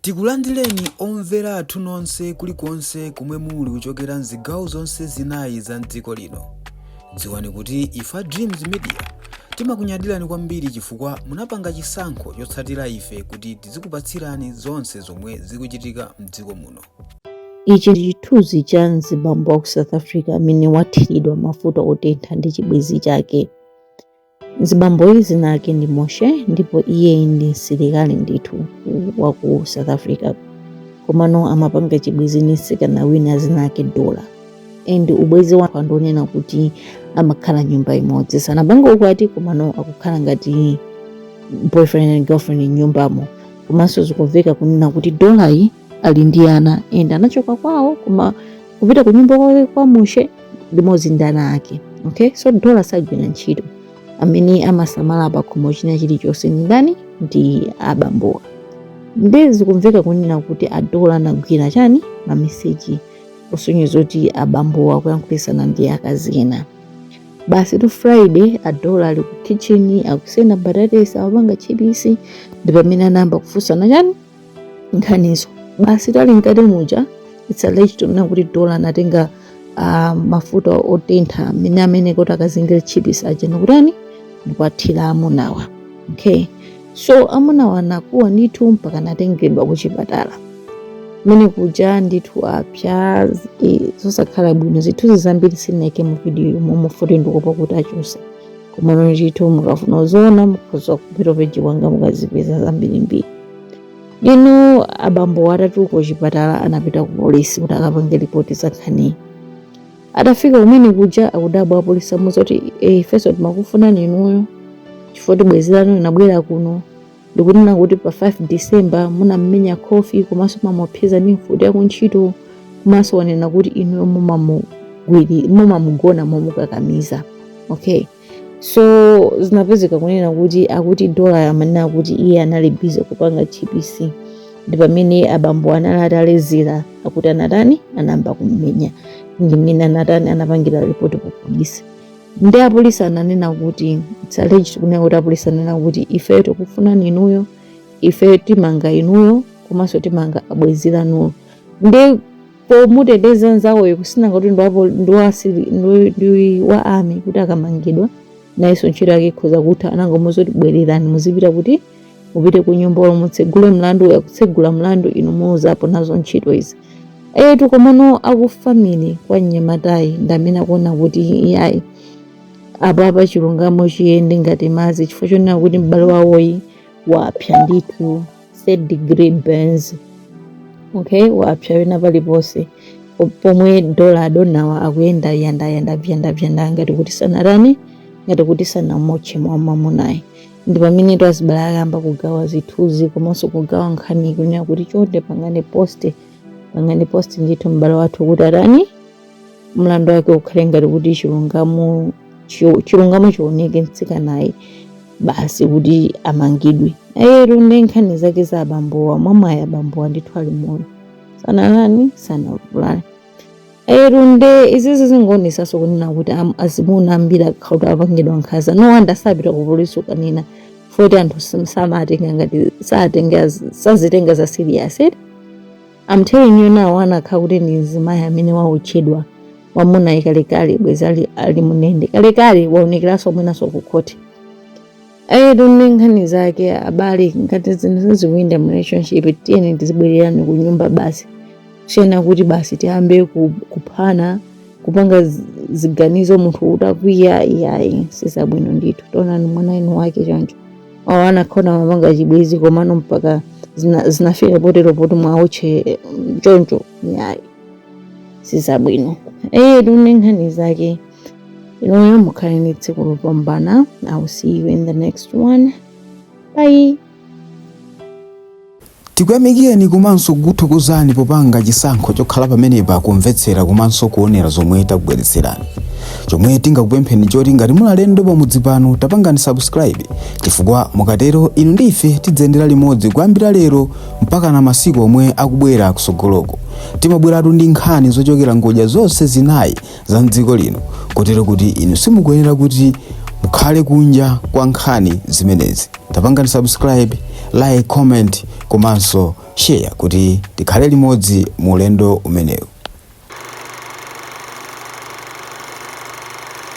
Tikulandireni omvera athu nonse kulikonse kumwe muli kuchokera mzigawo zonse zinayi za mdziko lino. Dziwani kuti ife Dreams Media timakunyadirani kwambiri chifukwa munapanga chisankho chotsatira ife kuti tizikupatsirani zonse zomwe zikuchitika mdziko muno. Ichi ndi chithunzi cha mzibambo wa ku South Africa amene wathiridwa mafuta otentha ndi chibwenzi chake. Mzibambo dzina lake ndi Moshe ndipo iye ndi msilikali ndithu wa ku South Africa. Komano amapanga chibwenzi ndi mtsikana wina dzina lake Dola. Ubwenzi wake ndonena kuti amakhala nyumba imodzi. Sanapanga ukwati komano akukhala ngati boyfriend and girlfriend nyumbamo. Komanso zikumveka kunena kuti Dola iyi ali ndi ana anachoka kwawo koma kupita ku nyumba kwa Moshe limodzi ndi ana ake. Okay, so Dola sagwira ntchito. Amene amasamala pa khomo china chilichonse ndani ndi abambowa. Ndezi kumveka kunena kuti Dola anagwira chani mameseji osonyeza kuti abambowa kuyankhulitsana ndi akazi ena. Basi tu Friday Dola ali ku kitchen akusenda batatas apanga chipisi ndipo amene anayamba kufunsana chani nkhanizo. Basi tali mkati muja it's alleged to kuti Dola anatenga mafuta otentha amene kuti akazingira chipisi aja nokutani ndikwathira amunawa. Okay, so amunawa anakuwa ndithu mpaka natengedwa ku chipatala. Mene kuja ndithu apya zosakhala bwino zithu zambiri sineke mu video momwe foto ndikupa kuti achusa. Koma ndithu mukafuna kuziona mukhoza kupita page wanga mukazipeza zambiri. Lino abambo atatu ku chipatala anapita ku polisi kuti akapange ripoti za nkhani. Atafika umene kuja akudabwa apolisi amuzoti first makufuna ninuyo chifukwa bwenzi lanu linabwera kuno ndikunena kuti pa 5 December munammenya coffee komanso mamuphiza ndi mfuti yako ntchito komanso wanena kuti inuyo mumamugona momukakamiza. Okay, so zinapezeka kunena kuti akuti Dola amanena kuti iye anali busy kupanga TPC ndipo pamene abambo anali alezera akuti anatani anamba kummenya ndi mina natani anapangira report ku polisi. Ndi apolisi ananena kuti it's alleged kunena kuti apolisi ananena kuti ife tikufuna inuyo, ife timanga inuyo komanso timanga abwenzi lanuyo. Ndi pomuteteza nzawoyo kusina kuti ndi wa army kuti akamangidwa naiso ntchito yake ikhoza kutha anangomuzoti bwererani muzipita kuti mupite ku nyumba mutsegule mlandu yakutsegula mlandu inu muuzapo nazo ntchito izi. Komano akufamily kwa Nyamatayi ndamene akuona kuti iyayi apa chilungamo chiyende ngati madzi chifukwa chonena kuti m'bale wawoyi wapsa ndithu 3rd degree burns. Okay, wapsa wina paliponse pomwe Dola adonawa akuyenda yanda vyanda ngati kuti sanarani ngati kuti sanamoche mwamunayi. Ndi pamene twazibala akamba kugawa zithunzi komanso kugawa nkhani kunena kuti chonde pangane post ndithu m'bale wathu kuti atani mlandu wake ukhale ngati kuti chilungamo chioneke mtsikanayi basi kuti amangidwe. Ndi nkhani zake za abambowa mwamwayi abambowa ndithu ali moyo sanalani sanavulani. Nde izizi zingonesanso kunena kuti azimuna ambiri akhala apangidwa nkhanza no wanda sapita ku polisi ukanena foti anthu samatenga ngati sazitenga za serious. I'm telling you now anakhala kuti ndi mzimayi amene wautchedwa wamunayi kalekale bwenzi ali munende kalekale waonekeranso mwenaso ku khoti. Ndi nkhani zake abale ngati zikuenda mu relationship tiyeni tizibwererani ku nyumba basi kusiyana kuti basi tiyambe kuphana kupanga ziganizo munthu utakwiya iyayi sizabwino ndithu. Tonani mwana inu wake choncho anakhona mapanga chibwenzi komano mpaka zinafika potero poti mwaotche choncho iyayi sizabwino. Ndi nkhani zake iloyo mukhale ndi tsiku lopambana. I will see you in the next one. Bye. Tikuyamikeni komanso kuthokozani popanga chisankho chokhala pamenepa kumvetsera komanso kuonera zomwe takubweretserani. Chomwe tingakupempheni choti ngati muli alendo pamudzi pano tapangani subscribe chifukwa mukatero inu ndife tidzendera limodzi kuyambira lero mpaka na masiku omwe akubwera kusogoloko. Timabweratu ndi nkhani zochokera ngodya zonse zinayi za mdziko lino kotero kuti inu simukuyenera kuti mukhale kunja kwa nkhani zimenezi. Tapangani subscribe, like, comment komanso share kuti tikhale limodzi mu ulendo umenewu.